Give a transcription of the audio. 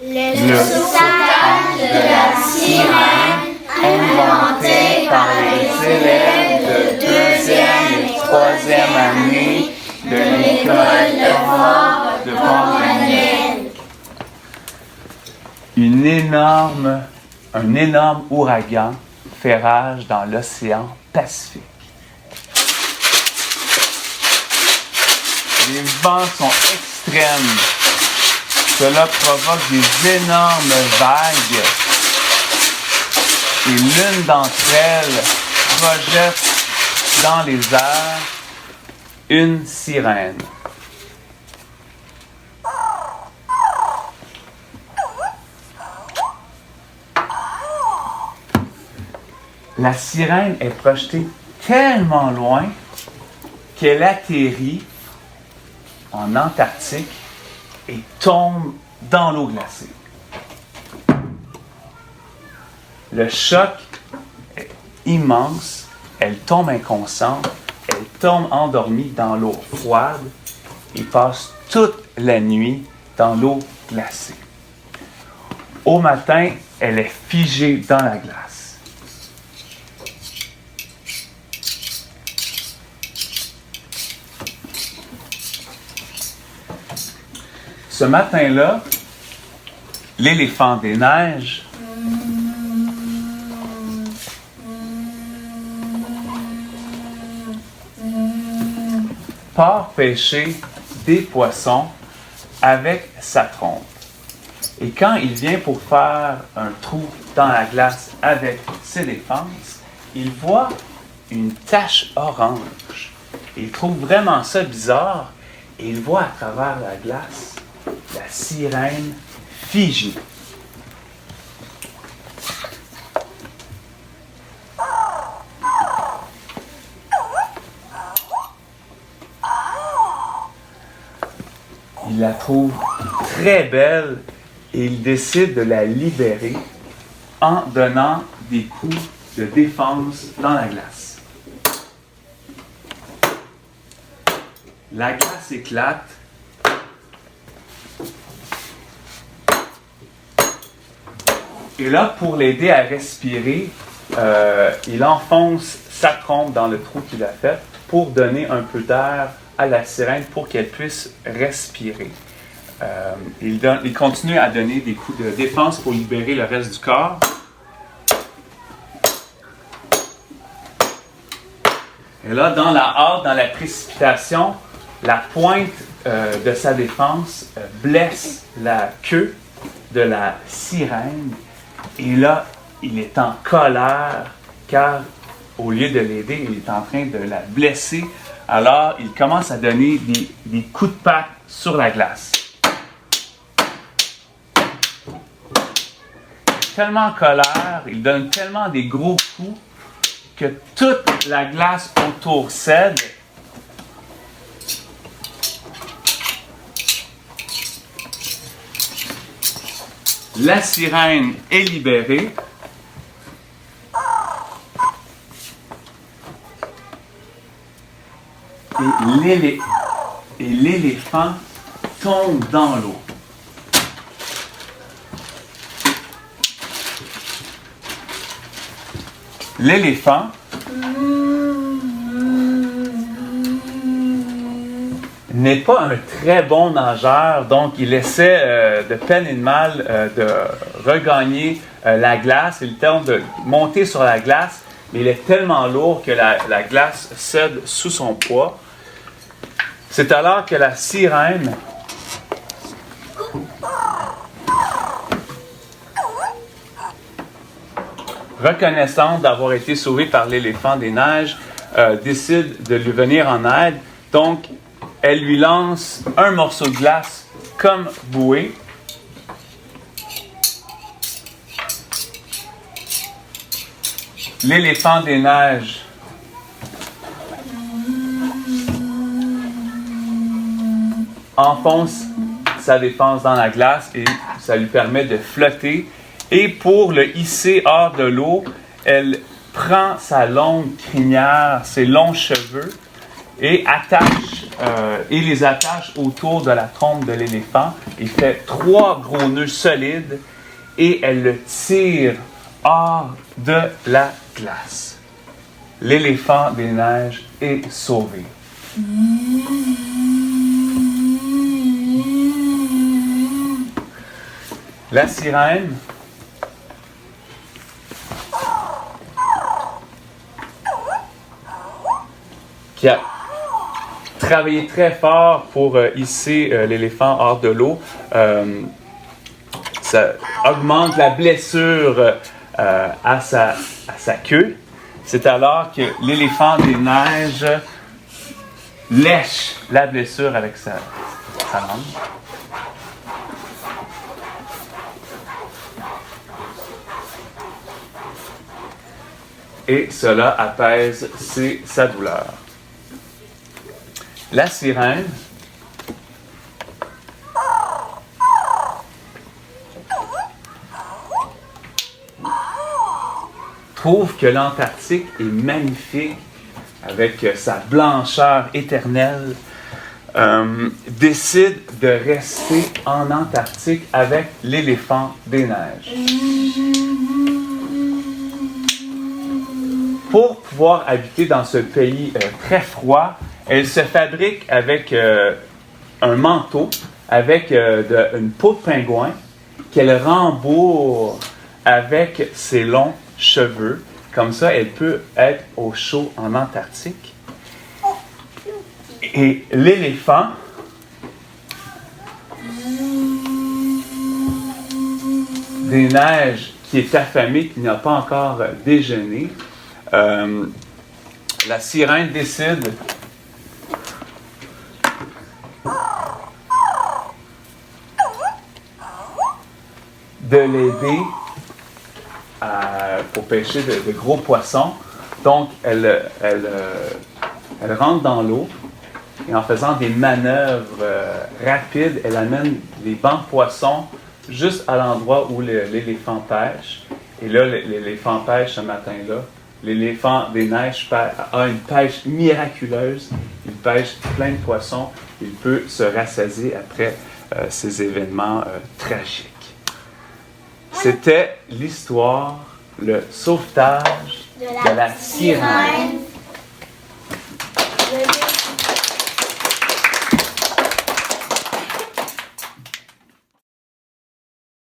Le sauvetage de la sirène, inventé par les élèves de deuxième et troisième année de l'école de Fort de Pont-Daniel. Un énorme ouragan fait rage dans l'océan Pacifique. Les vents sont extrêmes. Cela provoque des énormes vagues. Et l'une d'entre elles projette dans les airs une sirène. La sirène est projetée tellement loin qu'elle atterrit en Antarctique et tombe dans l'eau glacée. Le choc est immense, elle tombe inconsciente, elle tombe endormie dans l'eau froide et passe toute la nuit dans l'eau glacée. Au matin, elle est figée dans la glace. Ce matin-là, l'éléphant des neiges part pêcher des poissons avec sa trompe. Et quand il vient pour faire un trou dans la glace avec ses défenses, il voit une tache orange. Il trouve vraiment ça bizarre et il voit à travers la glace la sirène figée. Il la trouve très belle et il décide de la libérer en donnant des coups de défense dans la glace. La glace éclate. Et là, pour l'aider à respirer, il enfonce sa trompe dans le trou qu'il a fait pour donner un peu d'air à la sirène pour qu'elle puisse respirer. Il continue à donner des coups de défense pour libérer le reste du corps. Et là, dans la hâte, dans la précipitation, la pointe de sa défense blesse la queue de la sirène. Et là, il est en colère car au lieu de l'aider, il est en train de la blesser. Alors, il commence à donner des coups de patte sur la glace. Tellement en colère, il donne tellement des gros coups que toute la glace autour cède. La sirène est libérée. Et l'éléphant tombe dans l'eau. L'éléphant n'est pas un très bon nageur, donc il essaie de peine et de mal de regagner la glace. Il tente de monter sur la glace, mais il est tellement lourd que la glace cède sous son poids. C'est alors que la sirène reconnaissante d'avoir été sauvée par l'éléphant des neiges, décide de lui venir en aide. Donc, elle lui lance un morceau de glace comme bouée. L'éléphant des neiges enfonce sa défense dans la glace et ça lui permet de flotter. Et pour le hisser hors de l'eau, elle prend sa longue crinière, ses longs cheveux, et les attache autour de la trompe de l'éléphant. Il fait 3 gros nœuds solides et elle le tire hors de la glace. L'éléphant des neiges est sauvé. La sirène qui a travaillé très fort pour hisser l'éléphant hors de l'eau. Ça augmente la blessure à sa queue. C'est alors que l'éléphant des neiges lèche la blessure avec sa langue. Et cela apaise sa douleur. La sirène trouve que l'Antarctique est magnifique avec sa blancheur éternelle, décide de rester en Antarctique avec l'éléphant des neiges. Pour pouvoir habiter dans ce pays très froid, elle se fabrique avec un manteau, avec une peau de pingouin qu'elle rembourre avec ses longs cheveux. Comme ça, elle peut être au chaud en Antarctique. Et l'éléphant des neiges qui est affamé, qui n'a pas encore déjeuné, la sirène décide de l'aider pour pêcher de gros poissons. Donc, elle rentre dans l'eau et en faisant des manœuvres rapides, elle amène les bancs de poissons juste à l'endroit où l'éléphant pêche. Et là, l'éléphant pêche ce matin-là. L'éléphant des neiges a une pêche miraculeuse. Il pêche plein de poissons. Il peut se rassasier après ces événements tragiques. C'était l'histoire, le sauvetage de la sirène.